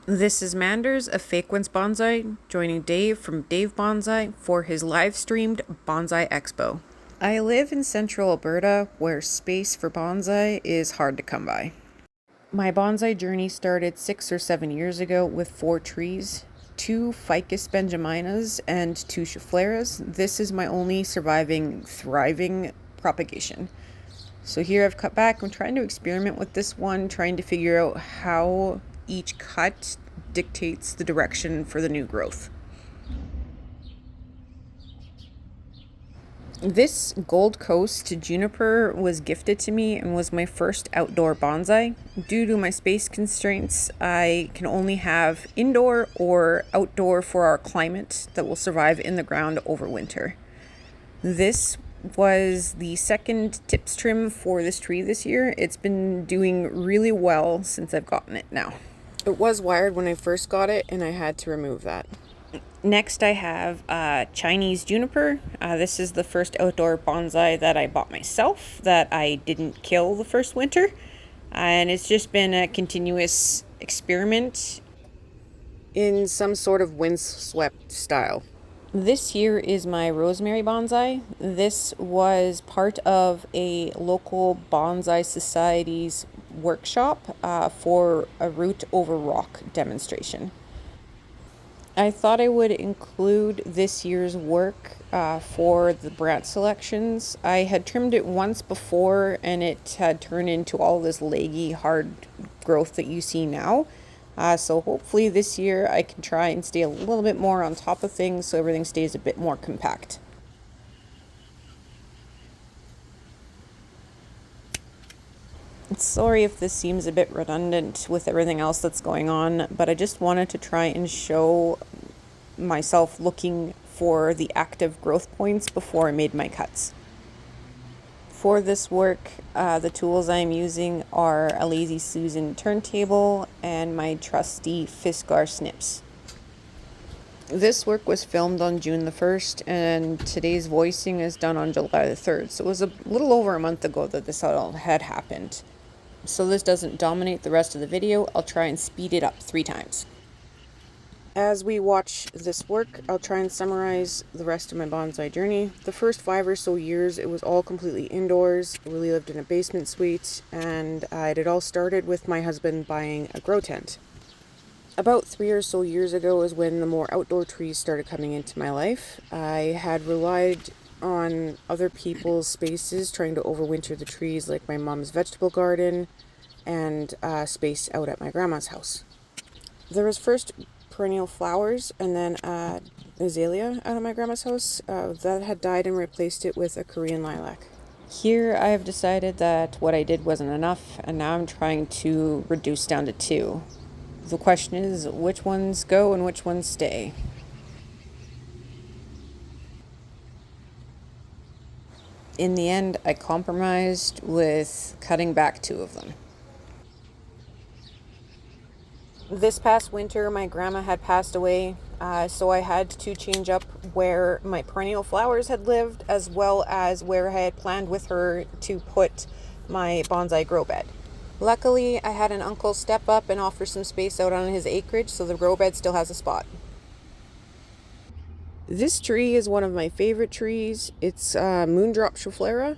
This is Manderz of Faequines Bonsai, joining Dave from Dave Bonsai for his live-streamed Bonsai Expo. I live in central Alberta, where space for bonsai is hard to come by. My bonsai journey started 6 or 7 years ago with 4 trees, 2 Ficus benjaminas and 2 scheffleras. This is my only surviving, thriving propagation. So here I've cut back. I'm trying to experiment with this one, trying to figure out how each cut dictates the direction for the new growth. This Gold Coast juniper was gifted to me and was my first outdoor bonsai. Due to my space constraints, I can only have indoor or outdoor for our climate that will survive in the ground over winter. This was the second tips trim for this tree this year. It's been doing really well since I've gotten it now. It was wired when I first got it and I had to remove that. Next I have Chinese juniper. This is the first outdoor bonsai that I bought myself that I didn't kill the first winter. And it's just been a continuous experiment in some sort of windswept style. This here is my rosemary bonsai. This was part of a local bonsai society's workshop for a root over rock demonstration. I thought I would include this year's work for the branch selections. I had trimmed it once before and it had turned into all this leggy, hard growth that you see now. So hopefully this year I can try and stay a little bit more on top of things so everything stays a bit more compact. Sorry if this seems a bit redundant with everything else that's going on, but I just wanted to try and show myself looking for the active growth points before I made my cuts. For this work, the tools I'm using are a Lazy Susan turntable and my trusty Fiskar snips. This work was filmed on June the 1st and today's voicing is done on July the 3rd. So it was a little over a month ago that this all had happened. So this doesn't dominate the rest of the video, I'll try and speed it up 3 times. As we watch this work, I'll try and summarize the rest of my bonsai journey. The first 5 or so years, it was all completely indoors. I really lived in a basement suite, and it all started with my husband buying a grow tent. About 3 or so years ago is when the more outdoor trees started coming into my life. I had relied on other people's spaces, trying to overwinter the trees, like my mom's vegetable garden and space out at my grandma's house. There was first perennial flowers and then azalea out of my grandma's house that had died, and replaced it with a Korean lilac. Here I have decided that what I did wasn't enough, and now I'm trying to reduce down to 2. The question is, which ones go and which ones stay? In the end, I compromised with cutting back 2 of them. This past winter, my grandma had passed away, so I had to change up where my perennial flowers had lived, as well as where I had planned with her to put my bonsai grow bed. Luckily, I had an uncle step up and offer some space out on his acreage, so the grow bed still has a spot. This tree is one of my favorite trees. It's Moondrop schefflera.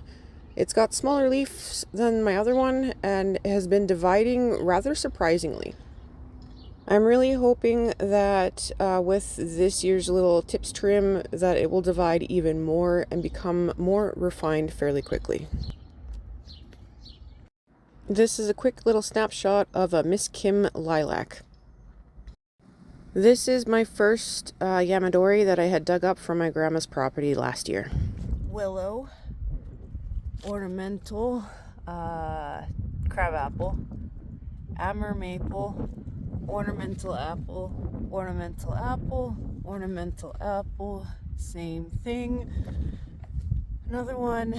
It's got smaller leaves than my other one and has been dividing rather surprisingly. I'm really hoping that with this year's little tips trim that it will divide even more and become more refined fairly quickly. This is a quick little snapshot of a Miss Kim lilac. This is my first Yamadori that I had dug up from my grandma's property last year. Willow, ornamental, crabapple, amber maple, ornamental apple, ornamental apple, ornamental apple, same thing. Another one,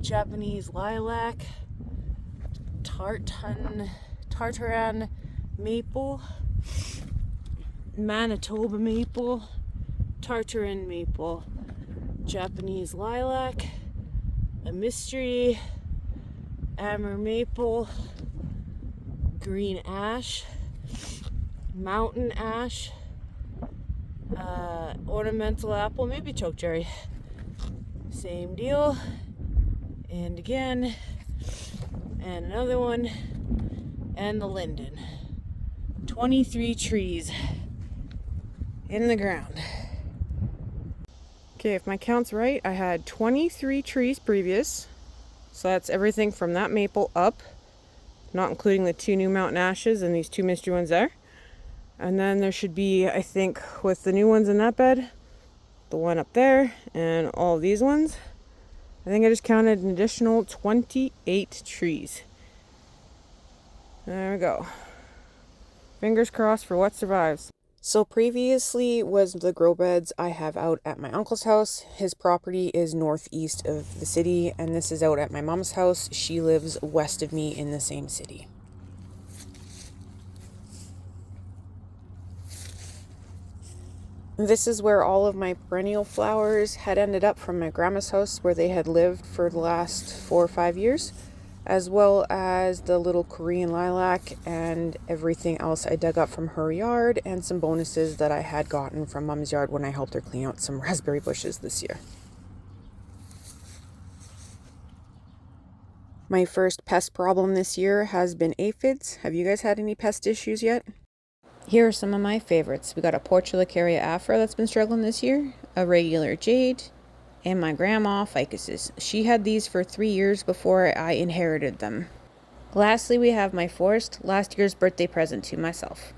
Japanese lilac, tartaran maple, Manitoba maple, tartaran maple, Japanese lilac, a mystery, amber maple, green ash, mountain ash, ornamental apple, maybe chokecherry. Same deal. And again, and another one, and the linden. 23 trees in the ground. Okay, if my count's right, I had 23 trees previous. So that's everything from that maple up, not including the 2 new mountain ashes and these 2 mystery ones there. And then there should be, I think, with the new ones in that bed, the one up there, and all these ones. I think I just counted an additional 28 trees. There we go. Fingers crossed for what survives. So previously was the grow beds I have out at my uncle's house. His property is northeast of the city, and this is out at my mom's house. She lives west of me in the same city. This is where all of my perennial flowers had ended up from my grandma's house, where they had lived for the last 4 or 5 years, as well as the little Korean lilac and everything else I dug up from her yard, and some bonuses that I had gotten from Mom's yard when I helped her clean out some raspberry bushes this year. My first pest problem this year has been aphids. Have you guys had any pest issues yet? Here are some of my favorites. We got a Portulacaria afra that's been struggling this year, a regular jade, and my grandma Faequines. She had these for 3 years before I inherited them. Lastly, we have my forest, last year's birthday present to myself.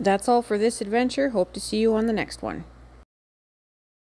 That's all for this adventure. Hope to see you on the next one.